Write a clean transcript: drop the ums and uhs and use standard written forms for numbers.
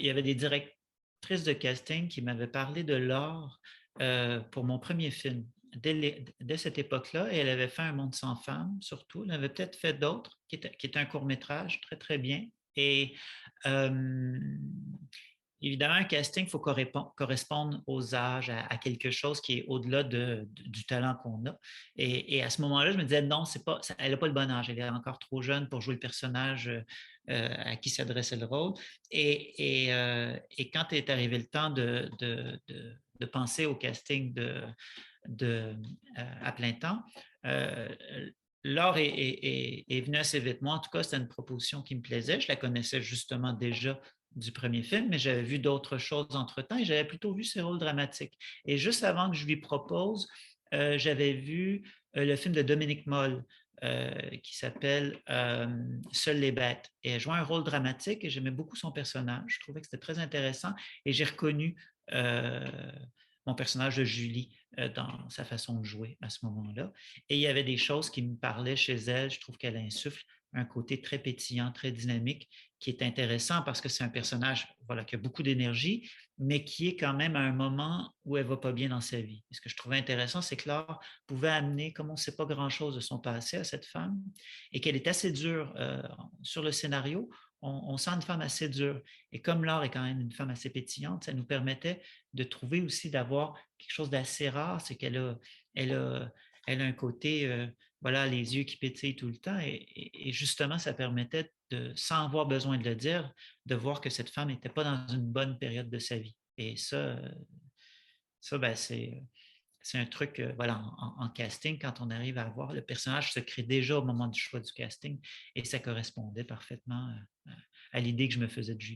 il y avait des directrices de casting qui m'avaient parlé de Laure pour mon premier film. Dès cette époque-là, et elle avait fait Un monde sans femmes, surtout. Elle avait peut-être fait d'autres, qui est un court-métrage très, très bien. Et euh, évidemment, un casting, il faut correspondre aux âges, à quelque chose qui est au-delà du talent qu'on a. Et à ce moment-là, je me disais, non, c'est pas, elle n'a pas le bon âge. Elle est encore trop jeune pour jouer le personnage à qui s'adressait le rôle. Et quand est arrivé le temps de penser au casting à plein temps, euh, Laure est venue assez vite. Moi, en tout cas, c'était une proposition qui me plaisait. Je la connaissais justement déjà du premier film, mais j'avais vu d'autres choses entre-temps et j'avais plutôt vu ses rôles dramatiques. Et juste avant que je lui propose, j'avais vu le film de Dominique Moll qui s'appelle Seules les bêtes. Et elle jouait un rôle dramatique et j'aimais beaucoup son personnage. Je trouvais que c'était très intéressant et j'ai reconnu euh, mon personnage de Julie dans sa façon de jouer à ce moment-là. Et il y avait des choses qui me parlaient chez elle. Je trouve qu'elle insuffle un côté très pétillant, très dynamique, qui est intéressant parce que c'est un personnage voilà, qui a beaucoup d'énergie, mais qui est quand même à un moment où elle ne va pas bien dans sa vie. Et ce que je trouvais intéressant, c'est que Laure pouvait amener, comme on ne sait pas grand-chose de son passé à cette femme, et qu'elle est assez dure sur le scénario, on sent une femme assez dure. Et comme Laure est quand même une femme assez pétillante, ça nous permettait de trouver aussi d'avoir quelque chose d'assez rare, c'est elle a, elle a un côté, voilà, les yeux qui pétillent tout le temps. Et justement, ça permettait, sans avoir besoin de le dire, de voir que cette femme n'était pas dans une bonne période de sa vie. Et ça ben, c'est un truc, voilà, en casting, quand on arrive à voir, le personnage se crée déjà au moment du choix du casting et ça correspondait parfaitement à l'idée que je me faisais de Julie.